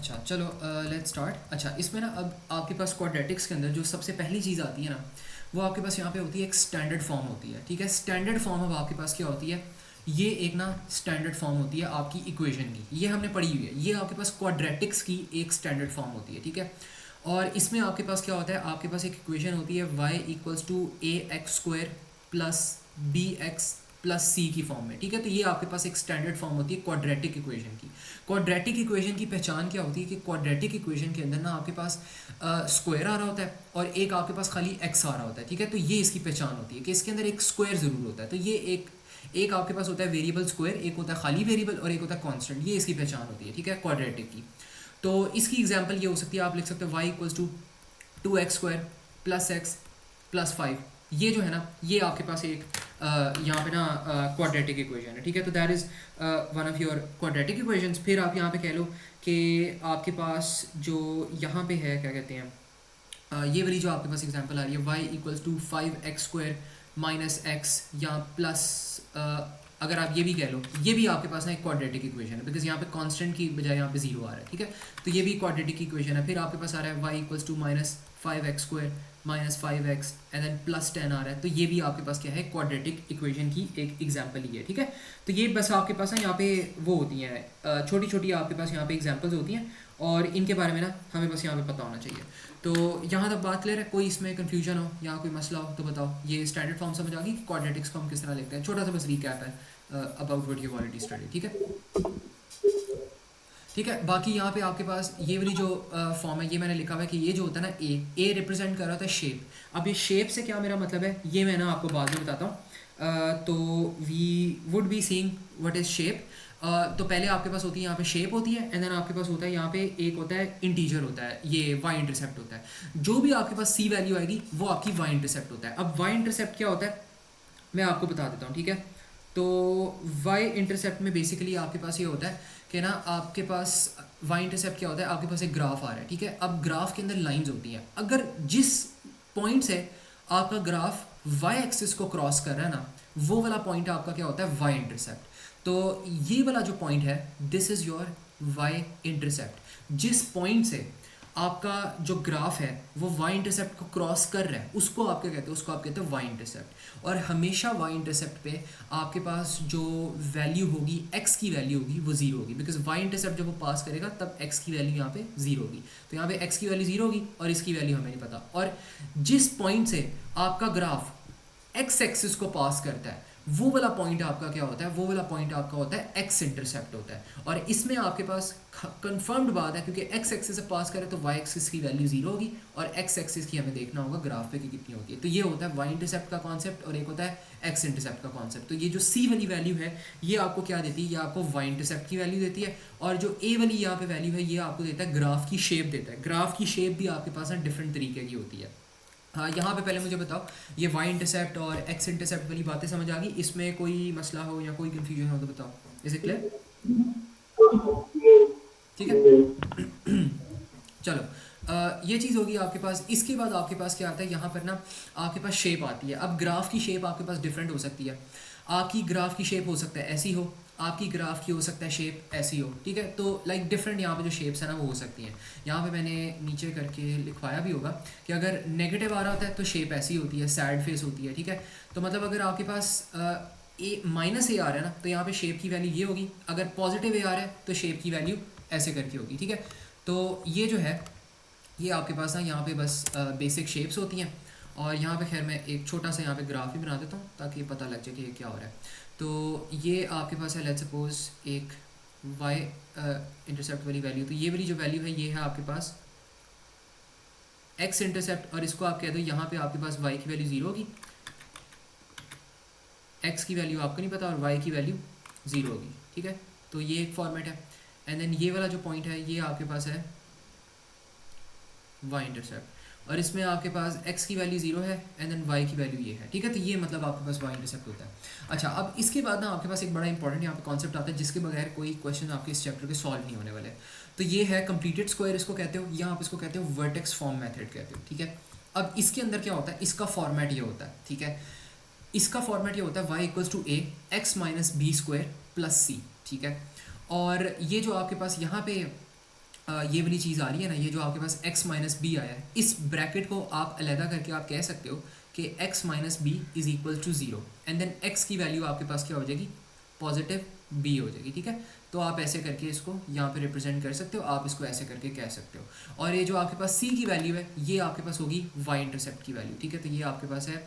अच्छा चलो let's start. अच्छा इसमें ना अब आपके पास क्वाड्रेटिक्स के अंदर जो सबसे पहली चीज़ आती है ना, वो आपके पास यहाँ पे होती है एक स्टैंडर्ड फॉर्म होती है। ठीक है, स्टैंडर्ड फॉर्म अब आपके पास क्या होती है, ये एक ना स्टैंडर्ड फॉर्म होती है आपकी इक्वेशन की, ये हमने पढ़ी हुई है। ये आपके पास क्वाड्रेटिक्स की एक स्टैंडर्ड फॉर्म होती है। ठीक है, और इसमें आपके पास क्या होता है, आपके पास एक इक्वेशन होती है y equals to a x square plus b x plus c की फॉर्म में। ठीक है, तो ये आपके पास एक स्टैंडर्ड फॉर्म होती है क्वाड्रेटिक इक्वेशन की। क्वाड्रेटिक इक्वेशन की पहचान क्या होती है कि क्वाड्रेटिक इक्वेशन के अंदर ना आपके पास स्क्वायर आ रहा होता है और एक आपके पास खाली एक्स आ रहा होता है। ठीक है, तो ये इसकी पहचान होती है कि इसके अंदर एक स्क्वायर ज़रूर होता है। तो ये एक आपके पास होता है वेरिएबल स्क्वायर, एक होता है खाली वेरिएबल और एक होता है कांस्टेंट। ये इसकी पहचान होती है। ठीक है, क्वाड्रेटिक की। तो इसकी एग्जांपल ये हो सकती है, आप लिख सकते हो y equals to 2x² plus x plus 5। ये जो है ना, ये आपके पास एक यहाँ पे ना क्वाड्रेटिक इक्वेशन है। ठीक है, तो that is one of your quadratic equations. फिर आप यहाँ पे कह लो कि आपके पास जो यहाँ पे है क्या कहते हैं, ये वाली जो आपके पास एग्जांपल आ रही है y equals to 5x² minus x या प्लस, अगर आप ये भी कह लो, ये भी आपके पास ना एक क्वाड्रेटिक इक्वेशन है, बिकॉज यहाँ पे कांस्टेंट की बजाय यहाँ पे जीरो आ रहा है। ठीक है, तो ये भी क्वाड्रेटिक इक्वेशन है। फिर आपके पास आ रहा है y equals to minus 5x² minus 5x and then plus 10 आ रहा है। तो ये भी आपके पास क्या है, क्वाड्रेटिक इक्वेशन की एक एग्जांपल ही है। ठीक है, तो ये बस आपके पास ना यहाँ पे वो होती हैं छोटी छोटी आपके पास यहाँ पे एग्जांपल्स होती हैं, और इनके बारे में ना हमें बस यहाँ पे पता होना चाहिए। तो यहाँ तक बात क्लियर है? कोई इसमें कन्फ्यूजन हो या कोई मसला हो तो बताओ। ये स्टैंडर्ड फॉर्म समझ आ गई, क्वाड्रेटिक्स को हम किस तरह लिखते हैं। छोटा सा बस रिकैप है about what you already study. ठीक है, ठीक है। बाकी यहाँ पे आपके पास ये वाली जो फॉर्म है, ये मैंने लिखा हुआ है कि ये जो होता है ना, ए रिप्रेजेंट कर रहा होता है शेप। अब ये शेप से क्या मेरा मतलब है, ये मैं ना आपको बाद में बताता हूँ। तो we would be seeing what is shape. तो पहले आपके पास होती है यहाँ पे शेप होती है, एंड देन आपके पास होता है यहाँ पे एक होता है इंटीजर होता है, ये वाई इंटरसेप्ट होता है। जो भी आपके पास सी वैल्यू आएगी वो आपकी वाई इंटरसेप्ट होता है। अब वाई इंटरसेप्ट क्या होता है मैं आपको बता देता हूँ। ठीक है, तो वाई इंटरसेप्ट में बेसिकली आपके पास ये होता है कि ना, आपके पास वाई इंटरसेप्ट क्या होता है, आपके पास एक ग्राफ आ रहा है। ठीक है, अब ग्राफ के अंदर लाइंस होती हैं। अगर जिस पॉइंट से आपका ग्राफ वाई एक्सिस को क्रॉस कर रहा है ना, वो वाला पॉइंट आपका क्या होता है, वाई इंटरसेप्ट। तो ये वाला जो पॉइंट है, this is your y intercept. जिस पॉइंट से आपका जो ग्राफ है वो वाई इंटरसेप्ट को क्रॉस कर रहा है, उसको आप क्या कहते हैं, उसको आप कहते हैं वाई इंटरसेप्ट। और हमेशा वाई इंटरसेप्ट पे आपके पास जो वैल्यू होगी, एक्स की वैल्यू होगी, वो जीरो होगी, बिकॉज वाई इंटरसेप्ट जब वो पास करेगा तब एक्स की वैल्यू यहाँ पे जीरो होगी। तो यहाँ पे एक्स की वैल्यू जीरो होगी और इसकी वैल्यू हमें नहीं पता। और जिस पॉइंट से आपका ग्राफ एक्स एक्सिस को पास करता है, वो वाला पॉइंट आपका क्या होता है, वो वाला पॉइंट आपका होता है एक्स इंटरसेप्ट होता है। और इसमें आपके पास कंफर्म्ड बात है, क्योंकि एक्स एक्सिस से पास करे तो वाई एक्सिस की वैल्यू जीरो होगी, और एक्स एक्सिस की हमें देखना होगा ग्राफ पे कि कितनी होती है। तो ये होता है वाई इंटरसेप्ट का कॉन्सेप्ट, और एक होता है एक्स इंटरसेप्ट का कॉन्सेप्ट। तो ये जो सी वाली वैल्यू है, ये आपको क्या देती है, ये आपको वाई इंटरसेप्ट की वैल्यू देती है। और जो ए वाली यहाँ पे वैल्यू है, ये आपको देता है ग्राफ की शेप देता है। ग्राफ की शेप भी आपके पास ना डिफरेंट तरीके की होती है। हाँ, यहाँ पे पहले मुझे बताओ, ये वाई इंटरसेप्ट और एक्स इंटरसेप्ट वाली बातें समझ आ गई? इसमें कोई मसला हो या कोई कंफ्यूजन हो तो बताओ। Is it clear? ठीक है, चलो ये चीज़ होगी आपके पास। इसके बाद आपके पास क्या आता है, यहाँ पर ना आपके पास शेप आती है। अब ग्राफ की शेप आपके पास डिफरेंट हो सकती है। आपकी ग्राफ की शेप हो सकता है ऐसी हो, आपकी ग्राफ की हो सकता है शेप ऐसी हो। ठीक है, तो लाइक डिफरेंट यहाँ पे जो शेप्स है ना, वो हो सकती हैं। यहाँ पे मैंने नीचे करके लिखवाया भी होगा कि अगर नेगेटिव आ रहा होता है तो शेप ऐसी होती है, सैड फेस होती है। ठीक है, तो मतलब अगर आपके पास ए माइनस ए आ रहा है ना, तो यहाँ पे शेप की वैल्यू ये होगी। अगर पॉजिटिव ए आ रहा है तो शेप की वैल्यू ऐसे करके होगी। ठीक है, तो ये जो है, ये आपके पास ना यहाँ पे बस बेसिक शेप्स होती हैं। और यहाँ पे खैर मैं एक छोटा सा यहाँ पे ग्राफ भी बना देता हूँ ताकि पता लग जाए कि ये क्या हो रहा है। तो ये आपके पास है, लेट्स सपोज एक y इंटरसेप्ट वाली वैल्यू। तो ये वाली जो वैल्यू है, ये है आपके पास x इंटरसेप्ट, और इसको आप कह दो यहाँ पे आपके पास y की वैल्यू जीरो होगी, x की वैल्यू आपको नहीं पता, और y की वैल्यू जीरो होगी। ठीक है, तो ये एक फॉर्मेट है। एंड देन ये वाला जो पॉइंट है, ये आपके पास है y इंटरसेप्ट, और इसमें आपके पास x की वैल्यू जीरो है, एंड देन y की वैल्यू ये है। ठीक है, तो ये मतलब आपके पास y इंटरसेप्ट होता है। अच्छा, अब इसके बाद ना आपके पास एक बड़ा इंपॉर्टेंट यहाँ पे कॉन्सेप्ट आता है, जिसके बगैर कोई क्वेश्चन आपके इस चैप्टर के सॉल्व नहीं होने वाले। तो ये है कंप्लीटेड स्क्वायर, इसको कहते हो, या आप इसको कहते हो वर्टेक्स फॉर्म मेथड कहते हो। ठीक है, अब इसके अंदर क्या होता है, इसका फॉर्मेट ये होता है। ठीक है, इसका फॉर्मेट ये होता है y equals to a x minus b square plus c. ठीक है, और ये जो आपके पास यहाँ पे ये वाली चीज़ आ रही है ना, ये जो आपके पास x माइनस बी आया है, इस ब्रैकेट को आप अलहदा करके आप कह सकते हो कि x minus b is equal to zero, and then x की वैल्यू आपके पास क्या हो जाएगी, पॉजिटिव b हो जाएगी, ठीक है। तो आप ऐसे करके इसको यहाँ पे रिप्रेजेंट कर सकते हो, आप इसको ऐसे करके कह सकते हो। और ये जो आपके पास c की वैल्यू है, ये आपके पास होगी y इंटरसेप्ट की वैल्यू, ठीक है। तो ये आपके पास है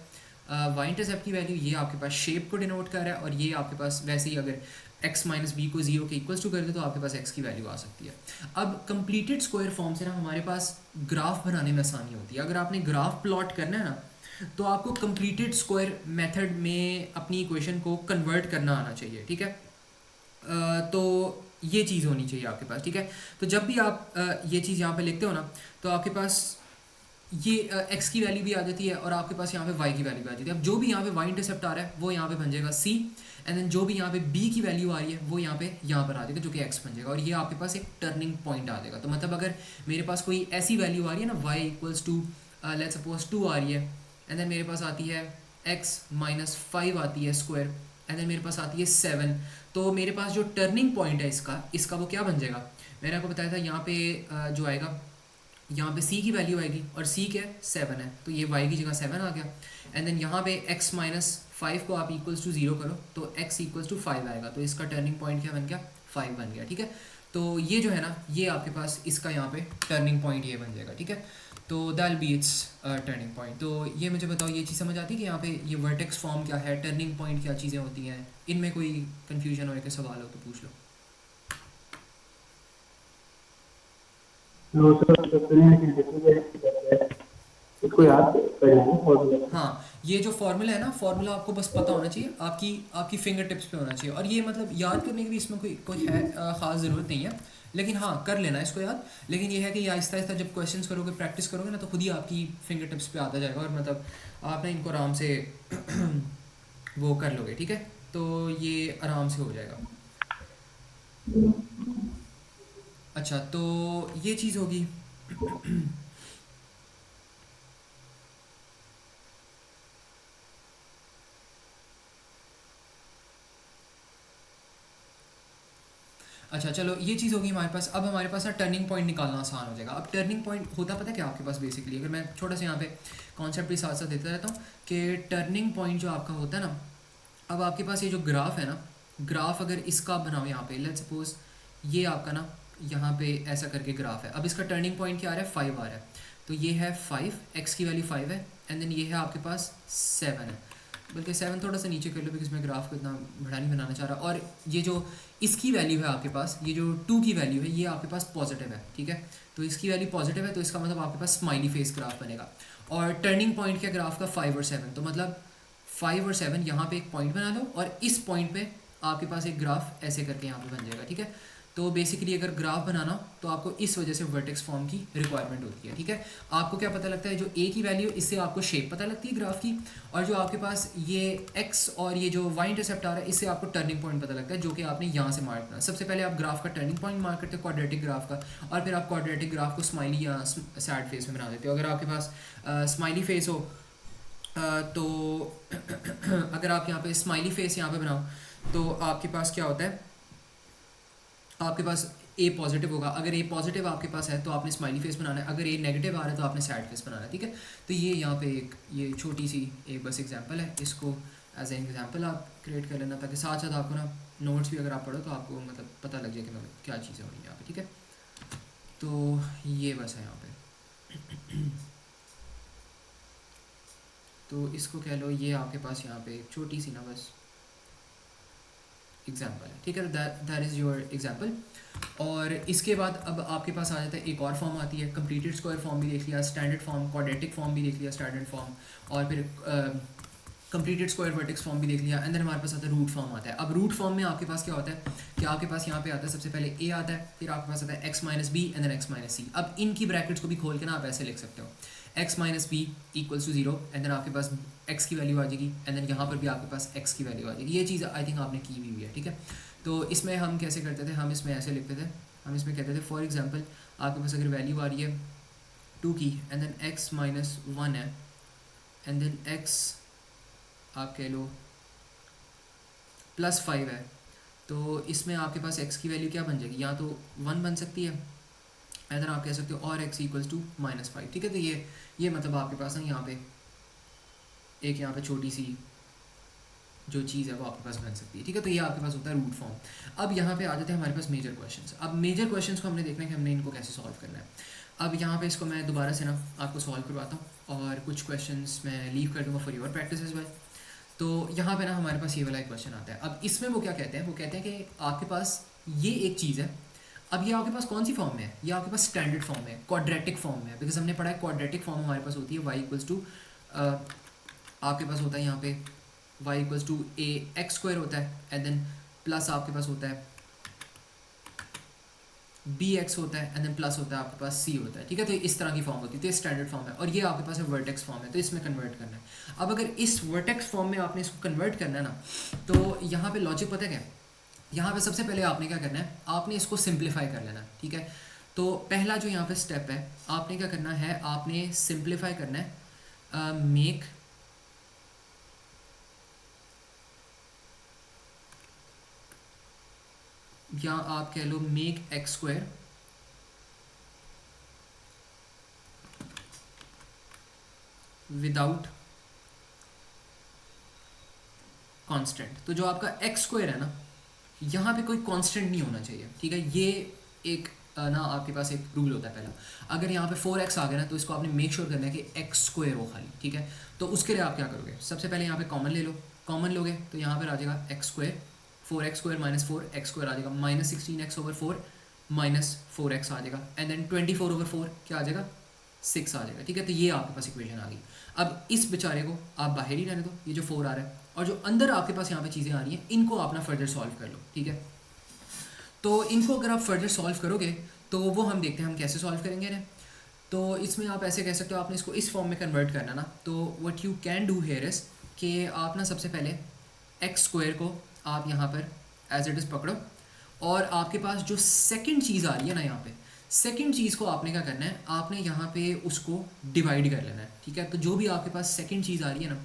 y इंटरसेप्ट की वैल्यू, ये आपके पास शेप को डिनोट कर रहा है, और ये आपके पास वैसे ही अगर x माइनस बी को जीरो के इक्वल्स टू कर दे तो आपके पास x की वैल्यू आ सकती है। अब कंप्लीटेड स्क्वायर फॉर्म से ना हमारे पास ग्राफ बनाने में आसानी होती है। अगर आपने ग्राफ प्लॉट करना है ना, तो आपको कंप्लीटेड स्क्वायर मेथड में अपनी इक्वेशन को कन्वर्ट करना आना चाहिए, ठीक है। तो ये चीज़ होनी चाहिए आपके पास, ठीक है। तो जब भी आप ये चीज़ यहाँ पे लिखते हो ना, तो आपके पास ये x की वैल्यू भी आ जाती है, और आपके पास यहाँ पे y की वैल्यू भी आ जाती है। अब जो भी यहाँ पे y इंटरसेप्ट आ रहा है वो यहाँ पे बन जाएगा c, एंड देन जो भी यहाँ पे b की वैल्यू आ रही है वो यहाँ पर आ जाएगा, जो कि x बन जाएगा, और ये आपके पास एक टर्निंग पॉइंट आ जाएगा। तो मतलब अगर मेरे पास कोई ऐसी वैल्यू आ रही है ना, y equals to let's suppose 2 आ रही है, एंड देन मेरे पास आती है x माइनस 5 आती है स्क्वायर, एंड देन मेरे पास आती है 7, तो मेरे पास जो टर्निंग पॉइंट है इसका वो क्या बन जाएगा, मैंने आपको बताया था यहाँ पे जो आएगा, यहाँ पे c की वैल्यू आएगी, और c क्या है, 7 है, तो ये y की जगह 7 आ गया। एंड देन यहाँ पे x माइनस 5 को आप इक्वल्स टू 0 करो तो x इक्वल्स टू 5 आएगा, तो इसका टर्निंग पॉइंट क्या बन गया, 5 बन गया, ठीक है। तो ये जो है ना, ये आपके पास इसका यहाँ पे टर्निंग पॉइंट ये बन जाएगा, ठीक है। तो that be its turning point. तो ये मुझे बताओ, ये चीज़ समझ आती है कि यहाँ पे ये वर्टेक्स फॉर्म क्या है, टर्निंग पॉइंट क्या चीज़ें होती हैं, इनमें कोई कन्फ्यूजन हो या सवाल हो तो पूछ लो। नो सर, इसको याद कर लेंगे फॉर्मूला। हाँ, ये जो फार्मूला है ना, फार्मूला आपको बस पता होना चाहिए, आपकी आपकी फिंगर टिप्स पे होना चाहिए, और ये मतलब याद करने की भी इसमें कोई है ख़ास ज़रूरत नहीं है, लेकिन हाँ कर लेना इसको याद। लेकिन ये है कि आहिस्ता आहिस्ता जब क्वेश्चंस करोगे, प्रैक्टिस करोगे ना, तो खुद ही आपकी फिंगर टिप्स पे आता जाएगा, और मतलब आप ना इनको आराम से वो कर लोगे, ठीक है। तो ये आराम से हो जाएगा। अच्छा, तो ये चीज़ होगी। अच्छा चलो, ये चीज़ होगी हमारे पास। अब हमारे पास ना टर्निंग पॉइंट निकालना आसान हो जाएगा। अब टर्निंग पॉइंट होता पता है क्या आपके पास बेसिकली, अगर मैं छोटा सा यहाँ पे कॉन्सेप्ट भी साथ साथ देता रहता हूँ कि टर्निंग पॉइंट जो आपका होता है ना, अब आपके पास ये जो ग्राफ है ना, ग्राफ अगर इसका बनाओ यहाँ पे, लेट्स सपोज ये आपका ना यहाँ पे ऐसा करके ग्राफ है। अब इसका टर्निंग पॉइंट क्या आ रहा है, 5 आ रहा है, तो ये है 5, एक्स की वैल्यू 5 है, एंड देन ये है आपके पास 7 है, बल्कि 7 थोड़ा सा नीचे कर लो बिकॉज मैं ग्राफ को इतना बड़ा नहीं बनाना चाह रहा। और ये जो इसकी वैल्यू है आपके पास, ये जो 2 की वैल्यू है, ये आपके पास पॉजिटिव है, ठीक है। तो इसकी वैल्यू पॉजिटिव है, तो इसका मतलब आपके पास स्माइली फेस ग्राफ बनेगा। और टर्निंग पॉइंट क्या ग्राफ का, 5 और 7, तो मतलब 5 और 7 यहाँ पे एक पॉइंट बना लो, और इस पॉइंट पे आपके पास एक ग्राफ ऐसे करके यहाँ पे बन जाएगा, ठीक है। तो बेसिकली अगर ग्राफ बनाना हो तो आपको इस वजह से वर्टेक्स फॉर्म की रिक्वायरमेंट होती है, ठीक है। आपको क्या पता लगता है, जो ए की वैल्यू, इससे आपको शेप पता लगती है ग्राफ की, और जो आपके पास ये एक्स और ये जो वाई इंटरसेप्ट आ रहा है, इससे आपको टर्निंग पॉइंट पता लगता है, जो कि आपने यहाँ से मार्क करना। सबसे पहले आप ग्राफ का टर्निंग पॉइंट मार्क करते हो, क्वाड्रेटिक ग्राफ का, और फिर आप क्वाड्रेटिक ग्राफ को स्माइली या सैड फेस में बना देते हो। अगर आपके पास स्माइली फेस हो तो अगर आप यहाँ पे स्माइली फेस यहाँ पे बनाओ, तो आपके पास क्या होता है, आपके पास ए पॉजिटिव होगा। अगर ए पॉजिटिव आपके पास है तो आपने स्माइली फेस बनाना है, अगर ए नेगेटिव आ रहा है तो आपने सैड फेस बनाना है, ठीक है। तो ये यहाँ पे एक ये छोटी सी एक बस एग्जांपल है, इसको एज एन एग्जांपल आप क्रिएट कर लेना, ताकि साथ साथ आपको ना नोट्स भी अगर आप पढ़ो तो आपको मतलब पता लग जाए कि मतलब क्या चीज़ें हो रही हैं यहाँ पे, ठीक है। तो ये बस है यहाँ पे। तो इसको कह लो, ये आपके पास यहाँ पे एक छोटी सी ना बस एग्जाम्पल है, ठीक है। That is your example. और इसके बाद अब आपके पास आ जाता है एक और फॉर्म आती है, कंप्लीटेड स्क्वायर फॉर्म भी देख लिया, स्टैंडर्ड फॉर्म, क्वाड्रेटिक फॉर्म भी देख लिया, स्टैंडर्ड फॉर्म, और फिर कंप्लीटेड स्क्वायर वर्टेक्स फॉर्म भी देख लिया, एंड देन हमारे पास आता है रूट फॉर्म आता है। अब रूट फॉर्म में आपके पास क्या होता है कि आपके पास यहाँ पे आता है सबसे पहले ए आता है, फिर आपके पास आता है x minus b, and then x minus c. अब इनकी ब्रैकेट्स को भी खोल के ना आप ऐसे लिख सकते हो, x minus b equals to 0, and then आपके पास एक्स की वैल्यू आ जाएगी, एंड देन यहाँ पर भी आपके पास एक्स की वैल्यू आ जाएगी। ये चीज़ आई थिंक आपने की भी हुई है, ठीक है। तो इसमें हम कैसे करते थे, हम इसमें ऐसे लिखते थे, हम इसमें कहते थे फॉर एग्जांपल आपके पास अगर वैल्यू आ रही है 2 की, एंड देन एक्स माइनस 1 है, एंड देन एक्स आप कह लो प्लस 5 है, तो इसमें आपके पास x की वैल्यू क्या बन जाएगी, या तो 1 बन सकती है, इधर आप कह सकते हो और x इक्वल्स टू -5, ठीक है। तो ये मतलब आपके पास ना यहाँ पे एक यहाँ पे छोटी सी जो चीज़ है वो आपके पास बन सकती है, ठीक है। तो ये आपके पास होता है रूट फॉर्म। अब यहाँ पे आ जाते हैं हमारे पास मेजर क्वेश्चंस। अब मेजर क्वेश्चंस को हमने देखना है कि हमने इनको कैसे सॉल्व करना है। अब यहाँ पे इसको मैं दोबारा से ना आपको सॉल्व करवाता हूँ और कुछ क्वेश्चंस मैं लीव कर दूँगा for your practice as well. तो यहाँ पे ना हमारे पास ये वाला एक क्वेश्चन आता है। अब इसमें वो क्या कहते हैं, वो कहते हैं कि आपके पास ये एक चीज़ है। अब ये आपके पास कौन सी फॉर्म में है, ये आपके पास स्टैंडर्ड फॉर्म है, क्वाड्रेटिक फॉर्म में है। बिकॉज हमने पढ़ा है क्वाड्रेटिक फॉर्म हमारे पास होती है y इक्वल्स टू आपके पास होता है यहाँ पे y equals to a x square होता है एंड देन प्लस आपके पास होता है बी एक्स होता है एंड देन प्लस होता है आपके पास सी होता है, ठीक है। तो इस तरह की फॉर्म होती है, तो ये स्टैंडर्ड फॉर्म है। और ये आपके पास है वर्टेक्स फॉर्म है, तो इसमें कन्वर्ट करना है। अब अगर इस वर्टेक्स फॉर्म में आपने इसको कन्वर्ट करना है ना, तो यहाँ पे लॉजिक पता है क्या है। यहाँ पे सबसे पहले आपने क्या करना है, आपने इसको सिंप्लीफाई कर लेना है, ठीक है। तो पहला जो यहाँ पे स्टेप है, आपने क्या करना है, आपने सिंप्लीफाई करना है, मेक या आप कह लो make x square without constant. तो जो आपका एक्स स्क्वायर है ना, यहाँ पे कोई कांस्टेंट नहीं होना चाहिए, ठीक है। ये एक ना आपके पास एक रूल होता है पहला। अगर यहाँ पे 4x आ गया ना, तो इसको आपने मेक श्योर करना है कि एक्स स्क्वायर हो खाली, ठीक है। तो उसके लिए आप क्या करोगे, सबसे पहले यहाँ पे कॉमन ले लो। कॉमन लोगे तो यहाँ पर आ जाएगा x square, 4x square minus 4x square आ जाएगा -16x/4 -4x आ जाएगा एंड देन 24/4 क्या आ जाएगा, 6 आ जाएगा, ठीक है। तो ये आपके पास इक्वेशन आ गई। अब इस बेचारे को आप बाहर ही रहने दो, ये जो 4 आ रहा है, और जो अंदर आपके पास यहाँ पे चीज़ें आ रही हैं इनको अपना फर्दर सॉल्व कर लो, ठीक है। तो इनको अगर आप फर्दर सॉल्व करोगे तो वो हम देखते हैं हम कैसे सॉल्व करेंगे ना। तो इसमें आप ऐसे कह सकते हो, आपने इसको इस फॉर्म में कन्वर्ट करना ना, तो what you can do here is कि आप ना सबसे पहले एक्स स्क्वायर को आप यहाँ पर एज इट इज़ पकड़ो, और आपके पास जो सेकंड चीज़ आ रही है ना यहाँ पे, सेकंड चीज़ को आपने क्या करना है, आपने यहाँ पे उसको डिवाइड कर लेना है, ठीक है। तो जो भी आपके पास सेकंड चीज़ आ रही है ना,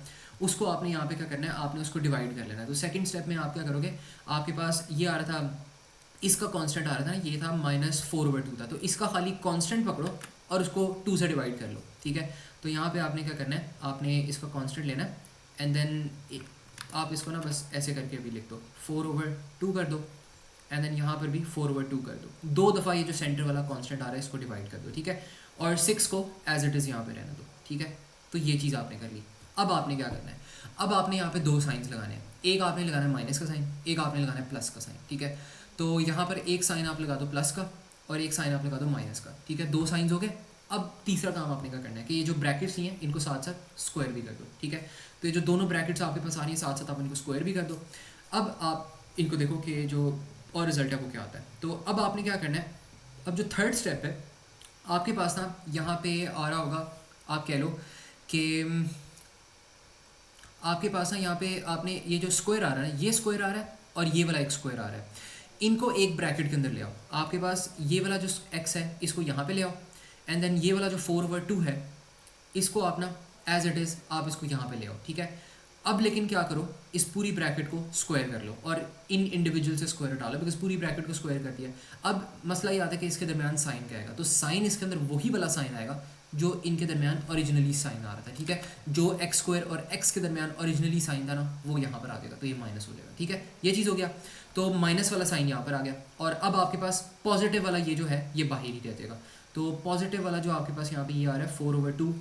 उसको आपने यहाँ पे क्या करना है, आपने उसको डिवाइड कर लेना है। तो सेकंड स्टेप में आप क्या करोगे, आपके पास ये आ रहा था, इसका कांस्टेंट आ रहा था ना, ये था -4/2 था। तो इसका खाली कांस्टेंट पकड़ो और उसको 2 से डिवाइड कर लो, ठीक है। तो यहाँ पे आपने क्या करना है, आपने इसका कांस्टेंट लेना है एंड देन आप इसको ना बस ऐसे करके अभी लिख दो, 4/2 कर दो एंड देन यहाँ पर भी 4/2 कर दो। 2 दफ़ा ये जो सेंटर वाला कांस्टेंट आ रहा है इसको डिवाइड कर दो, ठीक है। और 6 को एज इट इज़ यहाँ पे रहने दो, ठीक है। तो ये चीज़ आपने कर ली। अब आपने क्या करना है, अब आपने यहाँ पे 2 साइंस लगाने हैं। एक आपने लगाना है माइनस का साइन, एक आपने लगाना है प्लस का साइन, ठीक है। तो यहाँ पर एक साइन आप लगा दो प्लस का और एक साइन आप लगा दो माइनस का, ठीक है। 2 साइंस हो गए। अब तीसरा काम आपने क्या करना है कि ये जो ब्रैकेट्स हैं इनको साथ साथ स्क्वायर भी कर दो, ठीक है। तो ये जो दोनों ब्रैकेट्स आपके पास आ रही हैं साथ साथ आप इनको स्क्वायर भी कर दो। अब आप इनको देखो कि जो और रिजल्ट है वो क्या आता है। तो अब आपने क्या करना है, अब जो थर्ड स्टेप है आपके पास ना यहाँ पे आ रहा होगा, आप कह लो कि आपके पास ना यहाँ पे आपने ये जो स्क्वायर आ रहा है, ये स्क्वायर आ रहा है और ये वाला एक स्क्वायर आ रहा है, इनको एक ब्रैकेट के अंदर ले आओ। आपके पास ये वाला जो x है इसको यहाँ पे ले आओ एंड देन ये वाला जो 4/2 है इसको आप ना एज इट इज़ आप इसको यहाँ पे ले आओ, ठीक है। अब लेकिन क्या करो, इस पूरी ब्रैकेट को स्क्वायर कर लो और इन इंडिविजुअल से स्क्वायर हटा लो, बिकॉज पूरी ब्रैकेट को स्क्वायर कर दिया। अब मसला ये आता है कि इसके दरमियान साइन क्या आएगा, तो साइन इसके अंदर वही वाला साइन आएगा जो इनके दरमियान ओरिजिनली साइन आ रहा था, ठीक है। जो एक्स स्क्वायर और एक्स के दरमियान ओरिजिनली साइन था ना, वो यहाँ पर आ जाएगा, तो ये माइनस हो जाएगा, ठीक है। ये चीज़ हो गया। तो माइनस वाला साइन यहाँ पर आ गया और अब आपके पास पॉजिटिव वाला ये जो है ये बाहर ही रह जाएगा। तो पॉजिटिव वाला जो आपके पास यहाँ पे ये आ रहा है 4/2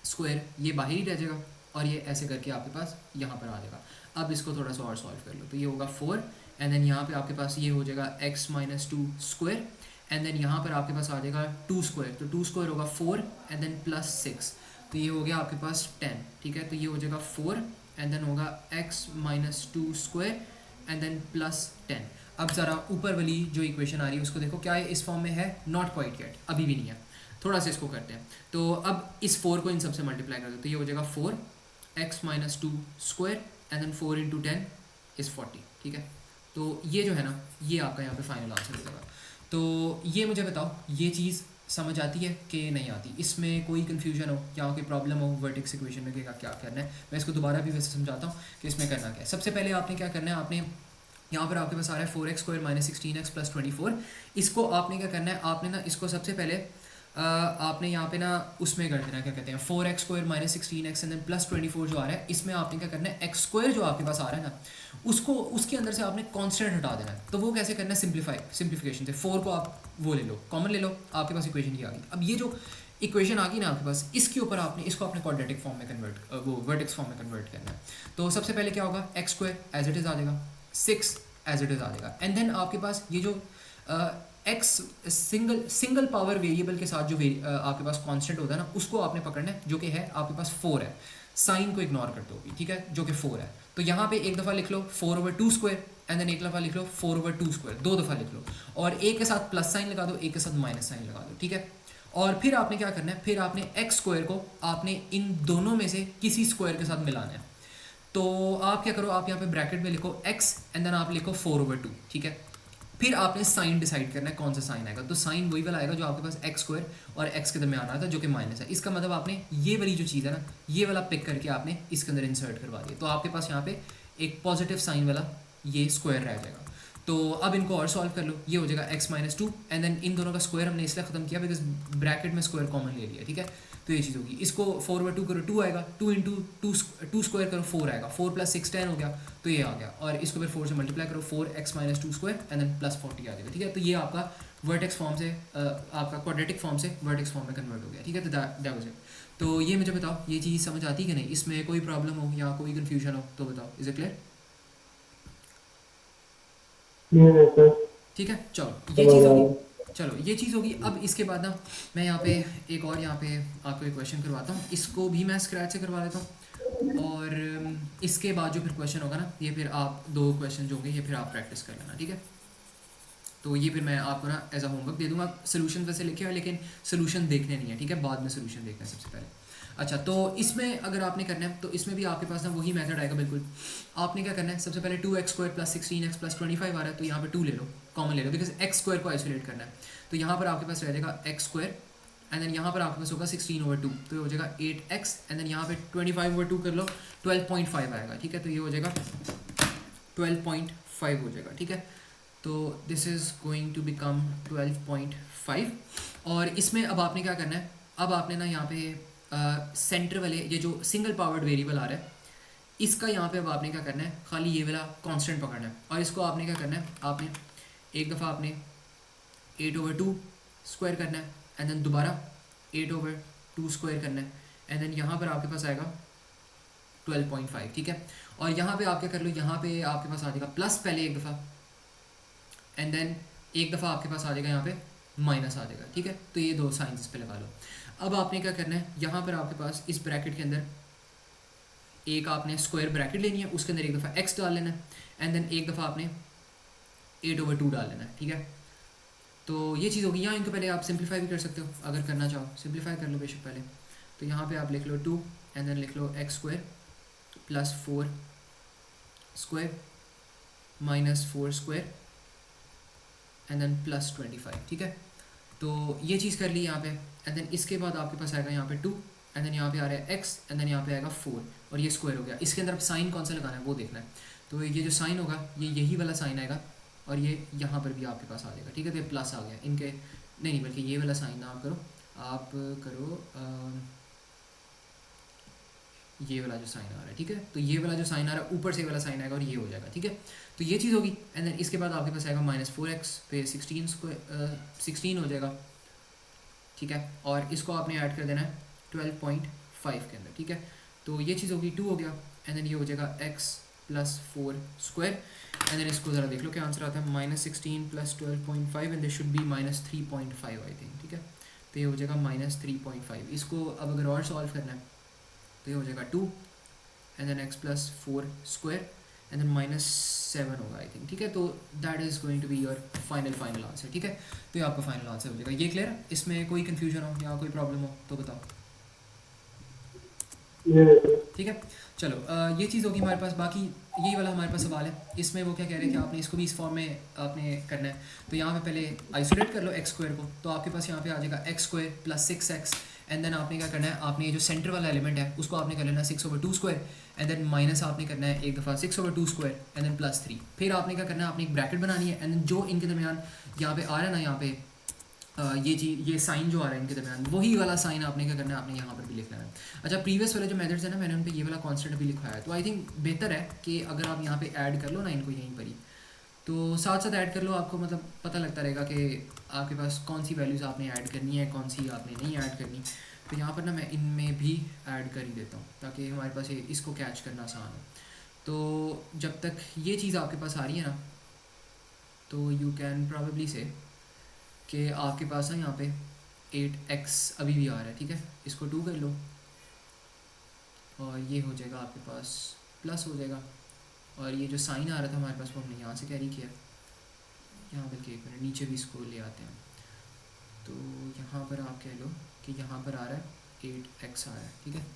स्क्वायर, ये बाहर ही रह जाएगा और ये ऐसे करके आपके पास यहाँ पर आ जाएगा। अब इसको थोड़ा सा और सॉल्व कर लो, तो ये होगा 4 एंड देन यहाँ पे आपके पास ये हो जाएगा x - 2 स्क्वायर एंड देन यहाँ पर आपके पास आ जाएगा 2 स्क्वायर, तो 2 स्क्वायर होगा 4 एंड देन +6, तो ये हो गया आपके पास 10, ठीक है। तो ये हो जाएगा 4 एंड देन होगा x - 2 स्क्वायर एंड देन +10। अब ज़रा ऊपर वाली जो इक्वेशन आ रही है उसको देखो, क्या है इस फॉर्म में है, नॉट क्वाइट येट, अभी भी नहीं है। थोड़ा सा इसको करते हैं, तो अब इस 4 को इन सबसे मल्टीप्लाई कर दो, तो ये हो जाएगा 4x - 2 square and then 4 × 10 is 40, ठीक है। तो ये जो है ना, ये आपका यहाँ पे फाइनल आंसर हो जाएगा। तो ये मुझे बताओ, ये चीज़ समझ आती है कि नहीं आती, इसमें कोई कन्फ्यूजन हो या कोई प्रॉब्लम हो वर्टेक्स इक्वेशन में क्या क्या करना है। मैं इसको दोबारा भी वैसे समझाता हूँ कि इसमें करना क्या है। सबसे पहले आपने क्या करना है, आपने यहाँ पर आपके पास आ रहा है 4x² माइनस 16x प्लस 24। इसको आपने क्या करना है, आपने ना इसको सबसे पहले आपने यहाँ पे ना उसमें कर देना, क्या कहते हैं 4x² minus 16x and then plus 24 जो आ रहा है, इसमें आपने क्या करना है x² जो आपके पास आ रहा है ना उसको उसके अंदर से आपने कांस्टेंट हटा देना है। तो वो कैसे करना है, सिंप्लीफिकेशन से 4 को आप वो ले लो, कॉमन ले लो, आपके पास इक्वेशन की आ गई। अब ये जो इक्वेशन आ गई ना आपके पास, इसके ऊपर आपने इसको अपने क्वाड्रेटिक फॉर्म में कन्वर्ट वो वर्टेक्स फॉर्म में कन्वर्ट करना है। तो सबसे पहले क्या होगा, x² एज इट इज़ आ जाएगा, 6 एज इट इज़ आ जाएगा, एंड देन आपके पास ये जो एक्स सिंगल पावर वेरिएबल के साथ जो आपके पास कांस्टेंट होता है ना उसको आपने पकड़ना है, जो कि है आपके पास 4 है, साइन को इग्नोर कर दो, ठीक है, जो कि 4 है। तो यहाँ पे एक दफ़ा लिख लो 4/2² एंड देन एक दफ़ा लिख लो 4/2², दो दफ़ा लिख लो, और एक के साथ प्लस साइन लगा दो, एक के साथ माइनस साइन लगा दो, ठीक है। और फिर आपने क्या करना है, फिर आपने x² को आपने इन दोनों में से किसी स्क्वायर के साथ मिलाना है। तो आप क्या करो, आप यहाँ पे ब्रैकेट में लिखो x एंड देन आप लिखो 4/2, ठीक है। फिर आपने साइन डिसाइड करना है कौन सा साइन आएगा। तो साइन वही वाला आएगा जो आपके पास x² और x के दरमियान आ रहा था, जो कि माइनस है। इसका मतलब आपने ये वाली जो चीज़ है ना, ये वाला पिक करके आपने इसके अंदर इंसर्ट करवा दिया, तो आपके पास यहाँ पे एक पॉजिटिव साइन वाला ये स्क्वायर रह जाएगा। तो अब इनको और सॉल्व कर लो, ये हो जाएगा x-2 एंड देन इन दोनों का स्क्वायर हमने इसलिए ख़त्म किया बिकॉज ब्रैकेट में स्क्वायर कॉमन ले लिया, ठीक है। तो ये चीज़ होगी, इसको 4/2 करो 2 आएगा, 2 इंटू 2 स्क्वायर करो 4 आएगा, 4 + 6 10 हो गया, तो ये आ गया। और इसको फिर 4 से मल्टीप्लाई करो, 4x-2² एंड देन प्लस 40 आ जाएगा, ठीक है। तो ये आपका वर्टेक्स फॉर्म से आपका क्वाड्रेटिक फॉर्म से वर्टेक्स फॉर्म में कन्वर्ट हो गया, ठीक है। तो दैट वाज इट। तो ये मुझे बताओ, ये चीज़ समझ आती कि नहीं, इसमें कोई प्रॉब्लम हो या कोई कन्फ्यूजन हो तो बताओ, इज इट क्लियर? ये सर ठीक है, चलो ये चीज़ होगी, चलो ये चीज़ होगी। अब इसके बाद ना मैं यहाँ पे एक और यहाँ पे आपको एक क्वेश्चन करवाता हूँ, इसको भी मैं स्क्रैच से करवा लेता हूँ, और इसके बाद जो फिर क्वेश्चन होगा ना, ये फिर आप 2 क्वेश्चन जो होंगे ये फिर आप प्रैक्टिस कर लेना, ठीक है। तो ये फिर मैं आपको ना एज अ होमवर्क दे दूँगा, सोल्यूशन वैसे लिखे हुए लेकिन सोल्यूशन देखने नहीं है, ठीक है, बाद में सोल्यूशन देखना है सबसे पहले। अच्छा, तो इसमें अगर आपने करना है तो इसमें भी आपके पास ना वही मेथड आएगा बिल्कुल। आपने क्या करना है, सबसे पहले 2x² प्लस 16x प्लस 25 आ रहा है, तो यहाँ पे 2 ले लो, कॉमन ले लो, बिकॉज x² को आइसोलेट करना है। तो यहाँ पर आपके पास रह जाएगा x² एंड देन यहाँ पर आपके पास होगा 16/2, तो ये हो जाएगा 8x एंड देन यहाँ पे 25/2 कर लो, 12.5 आएगा, ठीक है। तो ये हो जाएगा 12.5 हो जाएगा, ठीक है। तो this is going to become 12.5। और इसमें अब आपने क्या करना है, अब आपने ना यहाँ पे सेंटर वाले ये जो सिंगल पावर्ड वेरिएबल आ रहा है, इसका यहाँ पे अब आपने क्या करना है, खाली ये वाला कांस्टेंट पकड़ना है, और इसको आपने क्या करना है, आपने एक दफ़ा आपने 8/2 स्क्वायर करना है एंड देन दोबारा 8/2 स्क्वायर करना है एंड देन यहाँ पर आपके पास आएगा 12.5, ठीक है। और यहाँ पे आप क्या कर लो, यहाँ पे आपके पास आ जाएगा प्लस पहले एक दफ़ा एंड देन एक दफ़ा आपके पास आ जाएगा यहाँ पे माइनस आ जाएगा, ठीक है। तो ये 2 साइंस इस पे लगा लो। अब आपने क्या करना है, यहाँ पर आपके पास इस ब्रैकेट के अंदर एक आपने स्क्वायर ब्रैकेट लेनी है, उसके अंदर एक दफ़ा x डाल लेना है एंड देन एक दफ़ा आपने 8/2 डाल लेना है, ठीक है। तो ये चीज़ होगी। यहाँ इनको पहले आप सिंप्लीफाई भी कर सकते हो, अगर करना चाहो सिंप्लीफाई कर लो बेशक पहले। तो यहाँ पे आप लिख लो 2 एंड देन लिख लो x² plus 4 square minus 4 square and then plus 25, ठीक है। तो ये चीज़ कर ली यहाँ पे एंड देन इसके बाद आपके पास आएगा यहाँ पे 2 एंड देन यहाँ पे आ रहा है x एंड देन यहाँ पे आएगा 4 और ये स्क्वायर हो गया। इसके अंदर अब साइन कौन सा लगाना है वो देखना है। तो ये जो साइन होगा ये यही वाला साइन आएगा और ये यहाँ पर भी आपके पास आ जाएगा, ठीक है। तो ये प्लस आ गया इनके, नहीं बल्कि ये वाला साइन ना आप करो, आप करो ये वाला जो साइन आ रहा है, ठीक है। तो ये वाला जो साइन आ रहा है ऊपर से वाला साइन आएगा और ये हो जाएगा, ठीक है। तो ये चीज़ होगी एंड देन इसके बाद आपके पास आएगा -4x पे 16 हो जाएगा, ठीक है। और इसको आपने ऐड कर देना है 12.5 के अंदर, ठीक है। तो ये चीज़ होगी 2 हो गया एंड देन ये हो जाएगा x plus 4 square and then इसको ज़रा देख लो क्या आंसर आता है, -16 plus 12.5 and this should be -3.5 I think, ठीक है। तो ये हो जाएगा -3.5। इसको अब अगर और सॉल्व करना है तो ये हो जाएगा 2 and then x plus 4 square and then -7 होगा आई थिंक, ठीक है। तो that is going to be your final answer, ठीक है। तो ये आपका फाइनल आंसर हो जाएगा। ये क्लियर है? इसमें कोई कन्फ्यूजन हो या कोई प्रॉब्लम हो तो बताओ, ठीक है। चलो ये चीज़ होगी हमारे पास। बाकी यही वाला हमारे पास सवाल है, इसमें वो क्या कह रहे हैं कि आपने इसको भी इस फॉर्म में आपने करना है। तो यहाँ पे पहले आइसोलेट कर लो x² को, तो आपके पास यहाँ पे आ जाएगा x² plus 6x and then आपने क्या करना है, आपने ये जो सेंटर वाला एलिमेंट है उसको आपने कर लेना है 6/2 एंड देन माइनस आपने करना है एक दफ़ा 6/2 एंड देन +3। फिर आपने क्या करना है, आपने एक ब्रैकेट बनानी है एंड देन जो इनके दरमियान यहाँ पे आ रहा है ना, यहाँ पे ये चीज़, ये साइन जो आ रहा है इनके दरमियान, वही वाला साइन आपने क्या करना है, आपने यहाँ पर भी लिखना है। अच्छा, प्रीवियस वाले जो मेथड्स है ना, मैंने उन पे ये वाला कांस्टेंट भी लिखवाया है, तो आई थिंक बेहतर है कि अगर आप यहाँ पे ऐड कर लो ना इनको यहीं पर ही, तो साथ साथ ऐड कर लो, आपको मतलब पता लगता रहेगा कि आपके पास कौन सी वैल्यूज़ आपने ऐड करनी है, कौन सी आपने नहीं ऐड करनी। तो यहाँ पर ना मैं इनमें भी ऐड कर ही देता हूँ ताकि हमारे पास ये इसको कैच करना आसान हो। तो जब तक ये चीज़ आपके पास आ रही है ना, तो यू कैन प्रॉबेबली से कि आपके पास ना यहाँ पे 8x अभी भी आ रहा है, ठीक है, इसको 2 कर लो और ये हो जाएगा आपके पास प्लस हो जाएगा, और ये जो साइन आ रहा था हमारे पास वो हमने यहाँ से कैरी किया, यहाँ बल्कि एक मिनट नीचे भी इसको ले आते हैं। तो यहाँ पर आप कह लो कि यहाँ पर आ रहा है 8x आ रहा है, ठीक है,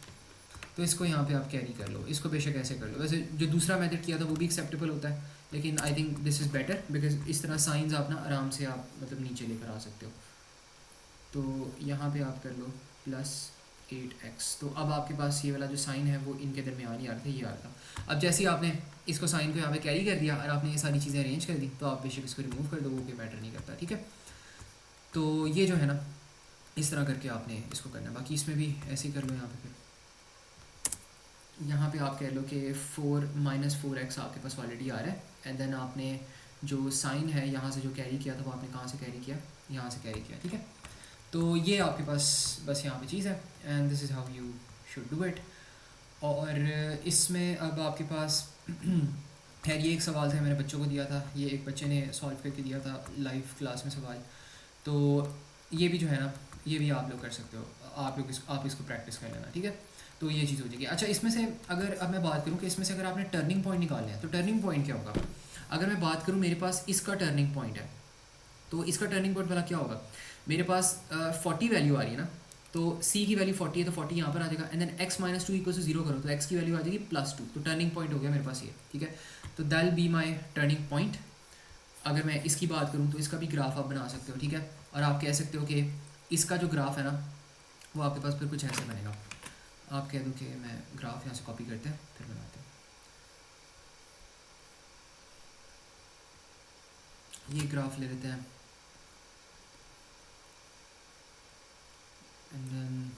तो इसको यहाँ पे आप कैरी कर लो, इसको बेशक ऐसे कर लो। वैसे जो दूसरा मेथड किया था वो भी एक्सेप्टेबल होता है, लेकिन I think this is better because इस तरह साइंस आप ना आराम से आप मतलब नीचे लेकर आ सकते हो। तो यहाँ पे आप कर लो +8x, तो अब आपके पास ये वाला जो साइन है वो इनके दरमियान ही आ रहा था, ये आ रहा था। अब जैसे ही आपने इसको साइन को यहाँ पे कैरी कर दिया और आपने ये सारी चीज़ें अरेंज कर दी, तो आप बेशक इसको रिमूव कर दो, वो कोई मैटर नहीं करता, ठीक है। तो ये जो है ना, इस तरह करके आपने इसको करना है। बाकी इसमें भी ऐसे ही कर लो। यहाँ पे फिर यहाँ पे आप कह लो कि 4 - 4x आपके पास ऑलरेडी आ रहा है, एंड देन आपने जो साइन है यहाँ से जो कैरी किया था वो आपने कहाँ से कैरी किया, यहाँ से कैरी किया, ठीक है। तो ये आपके पास बस यहाँ पे चीज़ है, and this is how you should do it. और इसमें अब आपके पास खैर ये एक सवाल था मैंने बच्चों को दिया था, ये एक बच्चे ने सॉल्व करके दिया था लाइव क्लास में सवाल, तो ये भी जो है ना, ये भी आप लोग कर सकते हो, आप इसको प्रैक्टिस कर लेना, ठीक है। तो ये चीज़ हो जाएगी। अच्छा, इसमें से अगर अब मैं बात करूँ कि इसमें से अगर आपने टर्निंग पॉइंट निकालना है तो टर्निंग पॉइंट क्या होगा। अगर मैं बात करूँ मेरे पास इसका टर्निंग पॉइंट है, तो इसका टर्निंग पॉइंट वाला क्या होगा, मेरे पास 40 वैल्यू आ रही है ना, तो c की वैल्यू 40 है तो 40 यहाँ पर आ जाएगा, एंड देन x - 2 = 0 करो तो x की वैल्यू आ जाएगी +2, तो टर्निंग पॉइंट हो गया मेरे पास ये, ठीक है। तो दैल बी माई टर्निंग पॉइंट। अगर मैं इसकी बात करूँ तो इसका भी ग्राफ आप बना सकते हो, ठीक है, और आप कह सकते हो कि इसका जो ग्राफ है ना वो आपके पास फिर कुछ ऐसे बनेगा। आप कह दो कि मैं ग्राफ यहाँ से कॉपी करते हैं फिर बनाते हैं, ये ग्राफ ले लेते हैं, एंड देन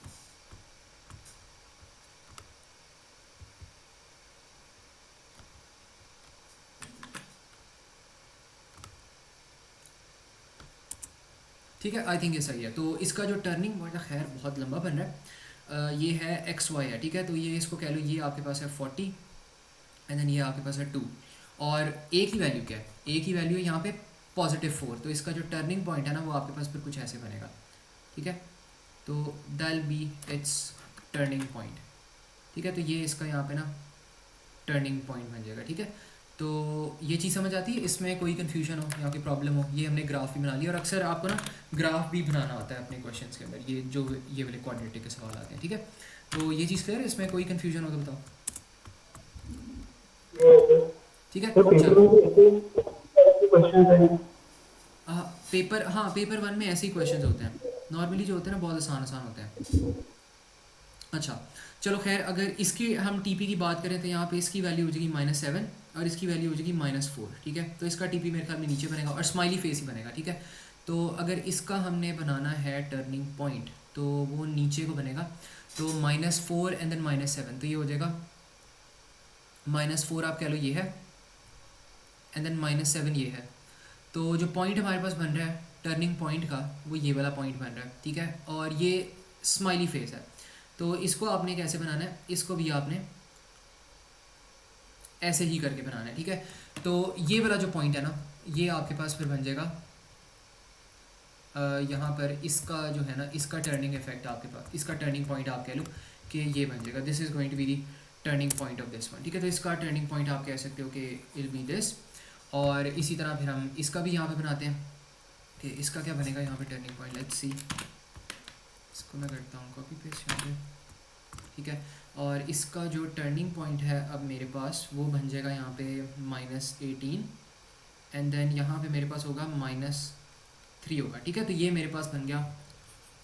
ठीक है, आई थिंक ये सही है। तो इसका जो टर्निंग पॉइंट है, खैर बहुत लंबा बन रहा है, ये है XY है, ठीक है। तो ये इसको कह लो, ये आपके पास है 40 एंड देन ये आपके पास है 2, और एक ही वैल्यू क्या है, एक ही वैल्यू है यहाँ पे +4, तो इसका जो टर्निंग पॉइंट है ना वो आपके पास फिर कुछ ऐसे बनेगा, ठीक है। तो दैल बी इट्स टर्निंग पॉइंट, ठीक है। तो ये इसका यहाँ पे ना टर्निंग पॉइंट बन जाएगा, ठीक है। तो ये चीज़ समझ आती है, इसमें कोई कन्फ्यूजन हो या कोई प्रॉब्लम हो, ये हमने ग्राफ भी बना लिया, और अक्सर आपको ना ग्राफ भी बनाना होता है अपने क्वेश्चंस के अंदर, ये जो ये वाले क्वाड्रेटिक के सवाल आते हैं, ठीक है। तो ये चीज़ क्लियर है, इसमें कोई कन्फ्यूजन हो तो बताओ, ठीक है। तो पेपर चलो, में भी ऐसे क्वेश्चन हैं। पेपर 1 में ऐसे ही क्वेश्चंस होते हैं, नॉर्मली जो होते हैं ना बहुत आसान आसान होते हैं। अच्छा, चलो खैर, अगर इसकी हम टीपी की बात करें तो यहाँ पे इसकी वैल्यू हो जाएगी -7 और इसकी वैल्यू हो जाएगी -4, ठीक है। तो इसका टीपी मेरे ख्याल में नीचे बनेगा और स्माइली फेस ही बनेगा, ठीक है। तो अगर इसका हमने बनाना है टर्निंग पॉइंट तो वो नीचे को बनेगा, तो -4 एंड देन -7, तो ये हो जाएगा -4 आप कह लो ये है, एंड देन -7 ये है। तो जो पॉइंट हमारे पास बन रहा है टर्निंग पॉइंट का, वो ये वाला पॉइंट बन रहा है, ठीक है। और ये स्माइली फेस है, तो इसको आपने कैसे बनाना है, इसको भी आपने ऐसे ही करके बनाना है, ठीक है। तो ये वाला जो पॉइंट है ना, ये आपके पास फिर बन जाएगा यहाँ पर इसका जो है ना, इसका टर्निंग इफेक्ट आपके पास, इसका टर्निंग पॉइंट आप कह लो कि ये बन जाएगा, this is going to be the turning point of this one, ठीक है। तो इसका टर्निंग पॉइंट आप कह सकते हो कि इल बी दिस, और इसी तरह फिर हम इसका भी यहाँ पे बनाते हैं कि इसका क्या बनेगा यहाँ पे टर्निंग पॉइंट, लेट्स सी, इसको मैं करता हूँ कॉपी पेस्ट यहाँ पे, ठीक है। और इसका जो टर्निंग पॉइंट है अब मेरे पास वो बन जाएगा यहाँ पे -18, एंड देन यहाँ पे मेरे पास होगा -3 होगा, ठीक है। तो ये मेरे पास बन गया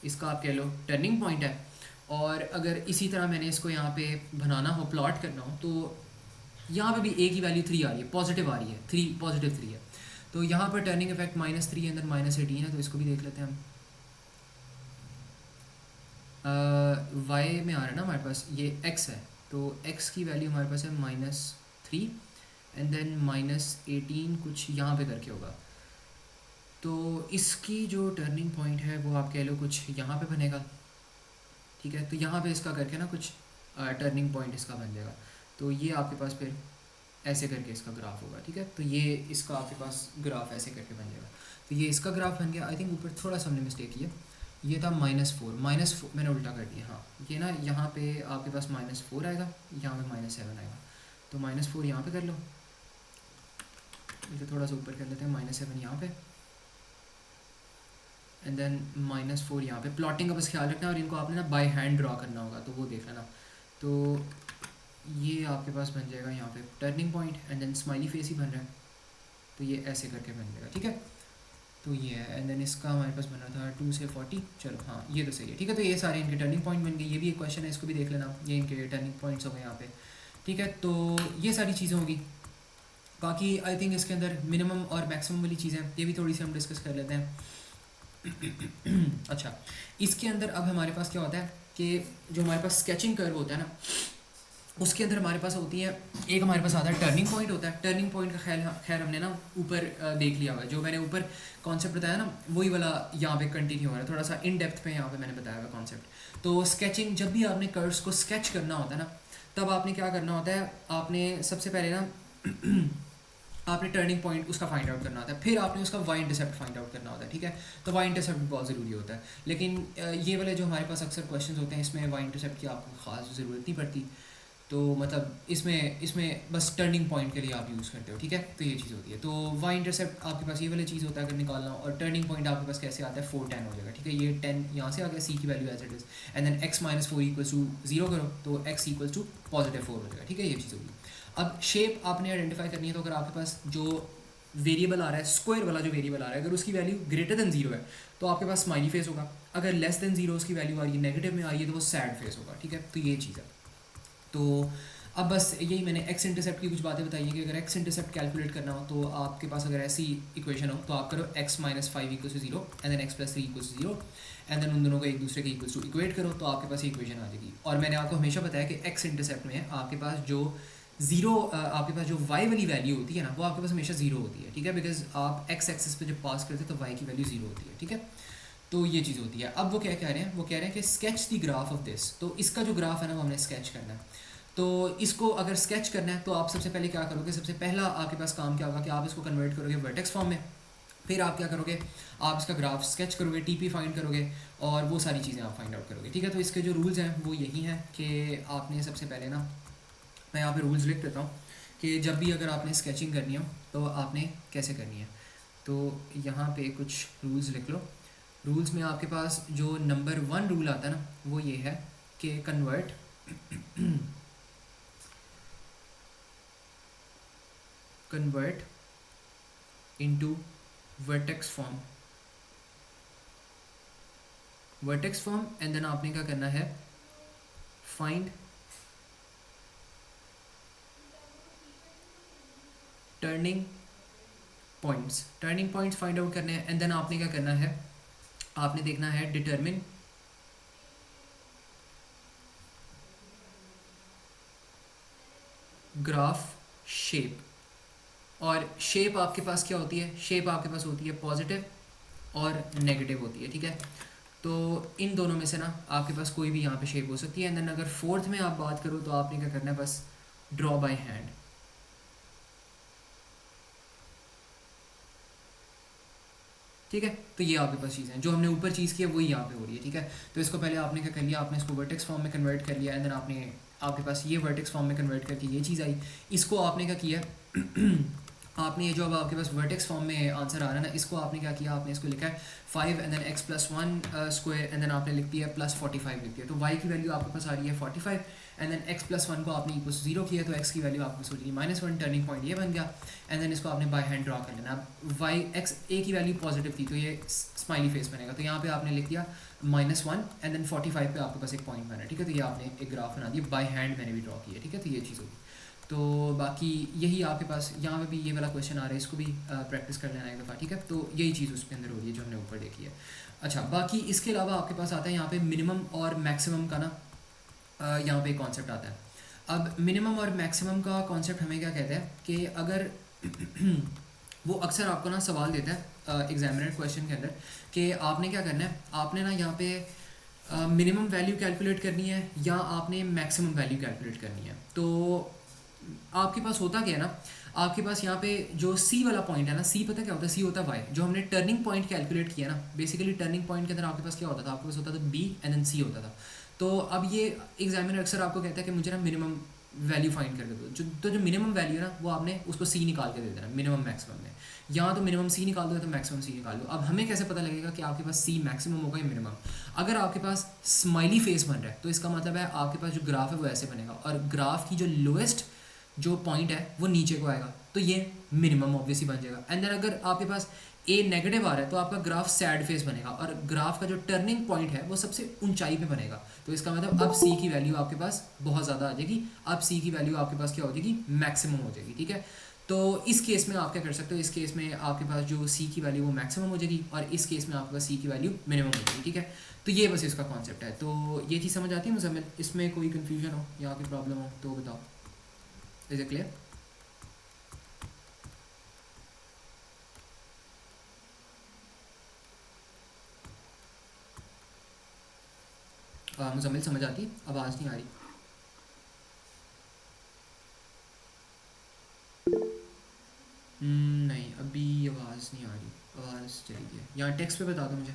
इसका आप कह लो टर्निंग पॉइंट है। और अगर इसी तरह मैंने इसको यहाँ पे बनाना हो, प्लॉट करना हो, तो यहाँ पे भी ए की वैल्यू 3 आ रही है, पॉजिटिव आ रही है, 3 पॉजिटिव 3 है। तो यहाँ पर टर्निंग इफेक्ट -3 अंदर -18 है, तो इसको भी देख लेते हैं हम। वाई में आ रहा है ना हमारे पास, ये एक्स है, तो एक्स की वैल्यू हमारे पास है -3 एंड देन -18 कुछ यहाँ पे करके होगा। तो इसकी जो टर्निंग पॉइंट है वो आप कह लो कुछ यहाँ पे बनेगा, ठीक है। तो यहाँ पे इसका करके ना कुछ टर्निंग पॉइंट इसका बन जाएगा। तो ये आपके पास फिर ऐसे करके इसका ग्राफ होगा, ठीक है। तो ये इसका आपके पास ग्राफ ऐसे करके बन जाएगा। तो ये इसका ग्राफ बन गया। आई थिंक ऊपर थोड़ा सा हमने मिस्टेक किया, ये था -4 मैंने उल्टा कर दिया। हाँ, ये ना यहाँ पे आपके पास -4 आएगा, यहाँ पे -7 आएगा। तो -4 यहाँ पे कर लो, इसे थोड़ा सा ऊपर कर लेते हैं, -7 यहाँ पे एंड देन -4 यहाँ पे। प्लॉटिंग का बस ख्याल रखना, और इनको आपने ना बाय हैंड ड्रॉ करना होगा, तो वो देख लेना। तो ये आपके पास बन जाएगा यहाँ पे turning point and then smiley face ही बन रहा है, तो ये ऐसे करके बन जाएगा, ठीक है। तो ये है एंड देन इसका हमारे पास बना था 2 से 40। चलो हाँ, ये तो सही है, ठीक है। तो ये सारे इनके टर्निंग पॉइंट बन गए। ये भी एक क्वेश्चन है, इसको भी देख लेना, ये इनके टर्निंग पॉइंट्स हो गए यहाँ पे, ठीक है। तो ये सारी चीज़ें होगी। बाकी आई थिंक इसके अंदर मिनिमम और मैक्सिमम वाली चीज़ें ये भी थोड़ी सी हम डिस्कस कर लेते हैं। अच्छा, इसके अंदर अब हमारे पास क्या होता है कि जो हमारे पास स्केचिंग कर्व होता है ना, उसके अंदर हमारे पास होती है, एक हमारे पास आता है टर्निंग पॉइंट होता है। टर्निंग पॉइंट का खैर हमने ना ऊपर देख लिया हुआ है, जो मैंने ऊपर कॉन्सेप्ट बताया ना, वही वाला यहाँ पे कंटिन्यू हो रहा है, थोड़ा सा इन डेप्थ पे यहाँ पे मैंने बताया हुआ कॉन्सेप्ट। तो स्केचिंग, जब भी आपने कर्व्स को स्केच करना होता है ना, तब आपने क्या करना होता है, आपने सबसे पहले ना आपने टर्निंग पॉइंट उसका फाइंड आउट करना होता है, फिर आपने उसका वाई इंटरसेप्ट फाइंड आउट करना होता है, ठीक है। तो वाई इंटरसेप्ट बहुत ज़रूरी होता है, लेकिन ये वाले जो हमारे पास अक्सर क्वेश्चंस होते हैं, इसमें वाई इंटरसेप्ट की आपको ख़ास ज़रूरत नहीं पड़ती। तो मतलब इसमें बस टर्निंग पॉइंट के लिए आप यूज़ करते हो, ठीक है। तो ये चीज़ होती है। तो वाई इंटरसेप्ट आपके पास ये वाली चीज़ होता है अगर निकालना हो, और टर्निंग पॉइंट आपके पास कैसे आता है, 4 10 हो जाएगा, ठीक है। ये 10 यहाँ से आ गया, सी की value as it is, and then x -4 = 0 करो, तो x = +4 हो जाएगा, ठीक है। ये चीज़ होगी। अब शेप आपने आइडेंटिफाई करनी है, तो अगर आपके पास जो वेरिएबल आ रहा है, स्क्वायर वाला जो वेरिएबल आ रहा है, अगर उसकी वैल्यू ग्रेटर देन 0 है तो आपके पास स्माइली फेस होगा। अगर लेस देन 0 उसकी वैल्यू आ रही है, नेगेटिव में आ रही है, तो वो सैड फेस होगा, ठीक है। तो ये चीज़ है। तो अब बस यही मैंने एक्स इंटरसेप्ट की कुछ बातें बताई हैं कि अगर एक्स इंटरसेप्ट कैलकुलेट करना हो, तो आपके पास अगर ऐसी इक्वेशन हो, तो आप करो x - 5 = 0 and then x + 3 = 0 and देन उन दोनों को एक दूसरे के इक्वल्स टू इक्वेट करो, तो आपके पास इक्वेशन आ जाएगी। और मैंने आपको हमेशा बताया कि एक्स इंटरसेप्ट में आपके पास जो आपके पास जो y वाली वैल्यू होती है ना, वो आपके पास हमेशा 0 होती है, ठीक है। बिकॉज आप x एक्सिस पे जब पास करते हैं तो y की वैल्यू 0 होती है, ठीक है। तो ये चीज़ होती है। अब वो क्या कह रहे हैं, वो कह रहे हैं कि sketch the graph of this. तो इसका जो ग्राफ है ना, वो हमने स्केच करना है। तो इसको अगर स्केच करना है, तो आप सबसे पहले क्या करोगे, सबसे पहला आपके पास काम क्या होगा कि आप इसको कन्वर्ट करोगे वर्टेक्स फॉर्म में। फिर आप क्या करोगे, आप इसका ग्राफ स्केच करोगे, टीपी फाइंड करोगे, और वो सारी चीज़ें आप फाइंड आउट करोगे, ठीक है। तो इसके जो रूल्स हैं वो यही हैं कि आपने सबसे पहले ना, मैं यहाँ पे रूल्स लिख देता हूँ कि जब भी अगर आपने स्केचिंग करनी हो तो आपने कैसे करनी है। तो यहाँ पे कुछ रूल्स लिख लो। रूल्स में आपके पास जो नंबर 1 रूल आता है ना, वो ये है कि convert into vertex form and then आपने क्या करना है, find turning points find out करने हैं। एंड देन आपने क्या करना है, आपने देखना है डिटरमिन ग्राफ शेप। और शेप आपके पास क्या होती है, शेप आपके पास होती है पॉजिटिव और नेगेटिव होती है, ठीक है। तो इन दोनों में से ना आपके पास कोई भी यहाँ पे शेप हो सकती है। एंड देन अगर फोर्थ में आप बात करो, तो आपने क्या करना है, बस ड्रॉ बाय हैंड, ठीक है। तो ये आपके पास चीज़ें हैं, जो हमने ऊपर चीज़ की है वही यहाँ पे हो रही है, ठीक है। तो इसको पहले आपने क्या कर लिया, आपने इसको वर्टेक्स फॉर्म में कन्वर्ट कर लिया, एंड देन आपने आपके पास ये वर्टेक्स फॉर्म में कन्वर्ट करके ये चीज़ आई। इसको आपने क्या किया आपने ये जो अब आपके पास वर्टेक्स फॉर्म में आंसर आ रहा है ना, इसको आपने क्या किया, आपने इसको लिखा है 5 and then x plus 1 square and then आपने लिख दिया प्लस 45 लिख दिया। तो y की वैल्यू आपके पास आ रही है 45 एंड देन x प्लस 1 को आपने इक्वल 0 किया तो x की वैल्यू आपके पास हो जाएगी -1। टर्निंग पॉइंट ये बन गया एंड देन इसको आपने बाय हैंड ड्रॉ कर लेना। अब y x a की वैल्यू पॉजिटिव थी तो ये स्माइली फेस बनेगा, तो यहाँ पे आपने लिख दिया -1 एंड देन 45 पे आपके पास एक पॉइंट बना है, ठीक है। तो ये आपने एक ग्राफ बना दिया, बाय हैंड मैंने भी ड्रॉ किया, ठीक है। तो ये चीज़ होगी। तो बाकी यही आपके पास यहाँ पे भी ये वाला क्वेश्चन आ रहा है, इसको भी प्रैक्टिस कर लेना एक दफ़ा, ठीक है। तो यही चीज़ उसके अंदर हो रही है जो हमने ऊपर देखी है। अच्छा, बाकी इसके अलावा आपके पास आता है यहाँ पे मिनिमम और मैक्सिमम का ना, यहाँ पे कॉन्सेप्ट आता है। अब मिनिमम और मैक्सिमम का कॉन्सेप्ट हमें क्या कहता है कि अगर वो अक्सर आपको ना सवाल देता है एग्जामिनर क्वेश्चन के अंदर कि आपने क्या करना है, आपने ना यहाँ पे मिनिमम वैल्यू कैलकुलेट करनी है या आपने मैक्सिमम वैल्यू कैलकुलेट करनी है। तो आपके पास होता क्या है ना, आपके पास यहाँ पे जो सी वाला पॉइंट है ना, सी पता क्या होता है, सी होता है वाई। जो हमने टर्निंग पॉइंट कैलकुलेट किया ना, बेसिकली टर्निंग पॉइंट के अंदर आपके पास क्या होता था, आपके पास होता था बी एंड देन सी होता था। तो अब ये एग्जामिनर अक्सर आपको कहता है कि मुझे ना मिनिमम वैल्यू फाइंड करके दो, तो जो मिनिमम वैल्यू है ना वो आपने उसको सी निकाल के दे देना मिनिमम मैक्सिमम में। यहाँ तो मिनिमम सी निकाल दो तो मैक्सिमम सी निकाल दो। अब हमें कैसे पता लगेगा कि आपके पास सी मैक्सिमम होगा या मिनिमम? अगर आपके पास स्माइली फेस बन रहा है तो इसका मतलब है आपके पास जो ग्राफ है वो ऐसे बनेगा और ग्राफ की जो लोएस्ट जो पॉइंट है वो नीचे को आएगा, तो ये मिनिमम ऑब्वियसली बन जाएगा। एंड देन अगर आपके पास ए नेगेटिव आ रहा है तो आपका ग्राफ सैड फेस बनेगा और ग्राफ का जो टर्निंग पॉइंट है वो सबसे ऊंचाई पे बनेगा। तो इसका मतलब अब सी की वैल्यू आपके पास बहुत ज़्यादा आ जाएगी, अब सी की वैल्यू आपके पास क्या हो जाएगी, मैक्सिमम हो जाएगी, ठीक है। तो इस केस में आप क्या कर सकते हो, इस केस में आपके पास जो सी की वैल्यू वो मैक्सिमम हो जाएगी और इस केस में आपके पास सी की वैल्यू मिनिमम हो जाएगी, ठीक है। तो ये बस इसका कॉन्सेप्ट है। तो ये चीज़ समझ आती है मुझे, इसमें कोई कन्फ्यूजन हो या कोई प्रॉब्लम हो तो बताओ। Is it clear? मुजम्मिल समझ आती है? आवाज़ नहीं आ रही। नहीं अभी आवाज़ नहीं आ रही, आवाज़ चली गई है। यहाँ टेक्स्ट पे बता दो मुझे।